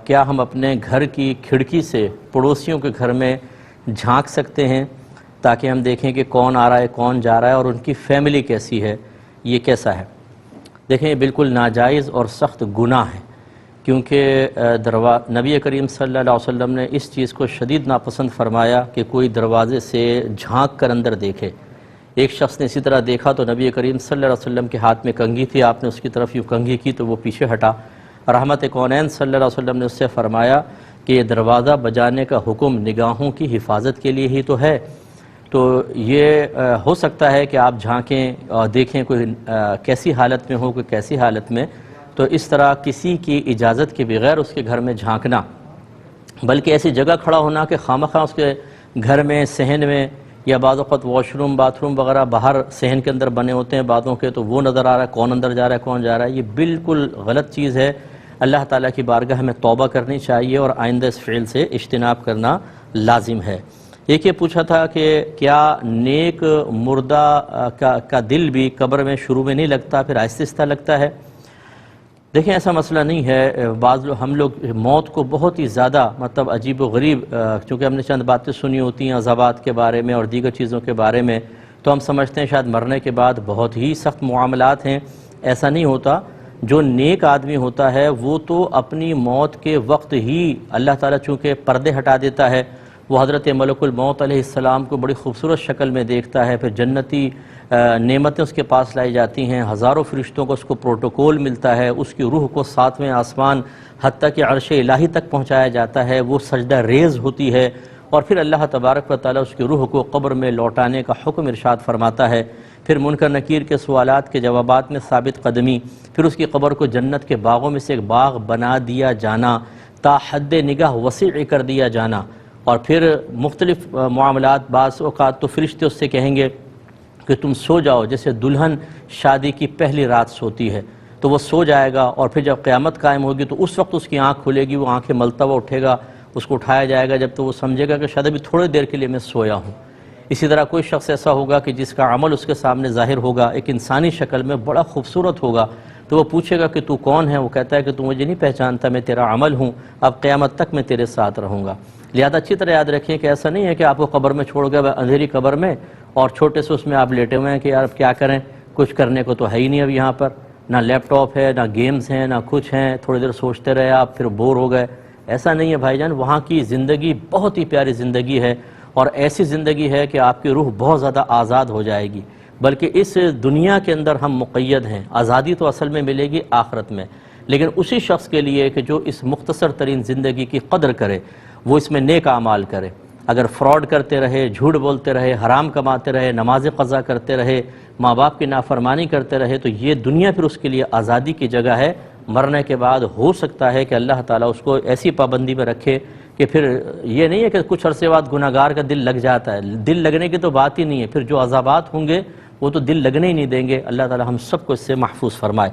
کیا ہم اپنے گھر کی کھڑکی سے پڑوسیوں کے گھر میں جھانک سکتے ہیں تاکہ ہم دیکھیں کہ کون آ رہا ہے کون جا رہا ہے اور ان کی فیملی کیسی ہے، یہ کیسا ہے؟ دیکھیں یہ بالکل ناجائز اور سخت گناہ ہے، کیونکہ نبی کریم صلی اللہ علیہ وسلم نے اس چیز کو شدید ناپسند فرمایا کہ کوئی دروازے سے جھانک کر اندر دیکھے۔ ایک شخص نے اسی طرح دیکھا تو نبی کریم صلی اللہ علیہ وسلم کے ہاتھ میں کنگھی تھی، آپ نے اس کی طرف یوں کنگھی کی تو وہ پیچھے ہٹا۔ رحمت کونین صلی اللہ علیہ وسلم نے اس سے فرمایا کہ یہ دروازہ بجانے کا حکم نگاہوں کی حفاظت کے لیے ہی تو ہے، تو یہ ہو سکتا ہے کہ آپ جھانکیں اور دیکھیں کوئی کیسی حالت میں ہو، کوئی کیسی حالت میں، تو اس طرح کسی کی اجازت کے بغیر اس کے گھر میں جھانکنا، بلکہ ایسی جگہ کھڑا ہونا کہ خامخواہ اس کے گھر میں صحن میں یا بعض اوقات واش روم باتھ روم وغیرہ باہر صحن کے اندر بنے ہوتے ہیں بعضوں کے، تو وہ نظر آ رہا ہے کون اندر جا رہا ہے کون جا رہا ہے، یہ بالکل غلط چیز ہے۔ اللہ تعالیٰ کی بارگاہ میں توبہ کرنی چاہیے اور آئندہ اس فعل سے اجتناب کرنا لازم ہے۔ ایک یہ پوچھا تھا کہ کیا نیک مردہ کا دل بھی قبر میں شروع میں نہیں لگتا، پھر آہستہ آہستہ لگتا ہے؟ دیکھیں ایسا مسئلہ نہیں ہے، ہم لوگ موت کو بہت ہی زیادہ عجیب و غریب، چونکہ ہم نے چند باتیں سنی ہوتی ہیں عذابات کے بارے میں اور دیگر چیزوں کے بارے میں، تو ہم سمجھتے ہیں شاید مرنے کے بعد بہت ہی سخت معاملات ہیں۔ ایسا نہیں ہوتا۔ جو نیک آدمی ہوتا ہے وہ تو اپنی موت کے وقت ہی اللہ تعالیٰ چونکہ پردے ہٹا دیتا ہے، وہ حضرت ملک الموت علیہ السلام کو بڑی خوبصورت شکل میں دیکھتا ہے، پھر جنتی نعمتیں اس کے پاس لائی جاتی ہیں، ہزاروں فرشتوں کو اس کو پروٹوکول ملتا ہے، اس کی روح کو 7ویں آسمان حتیٰ کہ عرش الہی تک پہنچایا جاتا ہے، وہ سجدہ ریز ہوتی ہے، اور پھر اللہ تبارک و تعالیٰ اس کی روح کو قبر میں لوٹانے کا حکم ارشاد فرماتا ہے۔ پھر منکر نکیر کے سوالات کے جوابات میں ثابت قدمی، پھر اس کی قبر کو جنت کے باغوں میں سے ایک باغ بنا دیا جانا، تا حد نگاہ وسیع کر دیا جانا، اور پھر مختلف معاملات۔ بعض اوقات تو فرشتے اس سے کہیں گے کہ تم سو جاؤ، جیسے دلہن شادی کی پہلی رات سوتی ہے، تو وہ سو جائے گا، اور پھر جب قیامت قائم ہوگی تو اس وقت اس کی آنکھ کھلے گی، وہ آنکھیں ملتا ہوا اٹھے گا، اس کو اٹھایا جائے گا، جب تو وہ سمجھے گا کہ شاید ابھی تھوڑی دیر کے لیے میں سویا ہوں۔ اسی طرح کوئی شخص ایسا ہوگا کہ جس کا عمل اس کے سامنے ظاہر ہوگا، ایک انسانی شکل میں بڑا خوبصورت ہوگا، تو وہ پوچھے گا کہ تو کون ہے؟ وہ کہتا ہے کہ تو مجھے نہیں پہچانتا، میں تیرا عمل ہوں، اب قیامت تک میں تیرے ساتھ رہوں گا۔ لہذا اچھی طرح یاد رکھیں کہ ایسا نہیں ہے کہ آپ کو قبر میں چھوڑ گئے اندھیری قبر میں اور چھوٹے سے اس میں آپ لیٹے ہوئے ہیں کہ یار اب کیا کریں، کچھ کرنے کو تو ہے ہی نہیں، اب یہاں پر نہ لیپ ٹاپ ہے، نہ گیمز ہیں، نہ کچھ ہیں، تھوڑی دیر سوچتے رہے آپ پھر بور ہو گئے۔ ایسا نہیں ہے بھائی جان، وہاں کی زندگی بہت ہی پیاری زندگی ہے، اور ایسی زندگی ہے کہ آپ کی روح بہت زیادہ آزاد ہو جائے گی، بلکہ اس دنیا کے اندر ہم مقید ہیں، آزادی تو اصل میں ملے گی آخرت میں، لیکن اسی شخص کے لیے کہ جو اس مختصر ترین زندگی کی قدر کرے، وہ اس میں نیک اعمال کرے۔ اگر فراڈ کرتے رہے، جھوٹ بولتے رہے، حرام کماتے رہے، نماز قضا کرتے رہے، ماں باپ کی نافرمانی کرتے رہے، تو یہ دنیا پھر اس کے لیے آزادی کی جگہ ہے۔ مرنے کے بعد ہو سکتا ہے کہ اللہ تعالیٰ اس کو ایسی پابندی میں رکھے کہ پھر یہ نہیں ہے کہ کچھ عرصے بعد گناہ گار کا دل لگ جاتا ہے، دل لگنے کی تو بات ہی نہیں ہے، پھر جو عذابات ہوں گے وہ تو دل لگنے ہی نہیں دیں گے۔ اللہ تعالیٰ ہم سب کو اس سے محفوظ فرمائے۔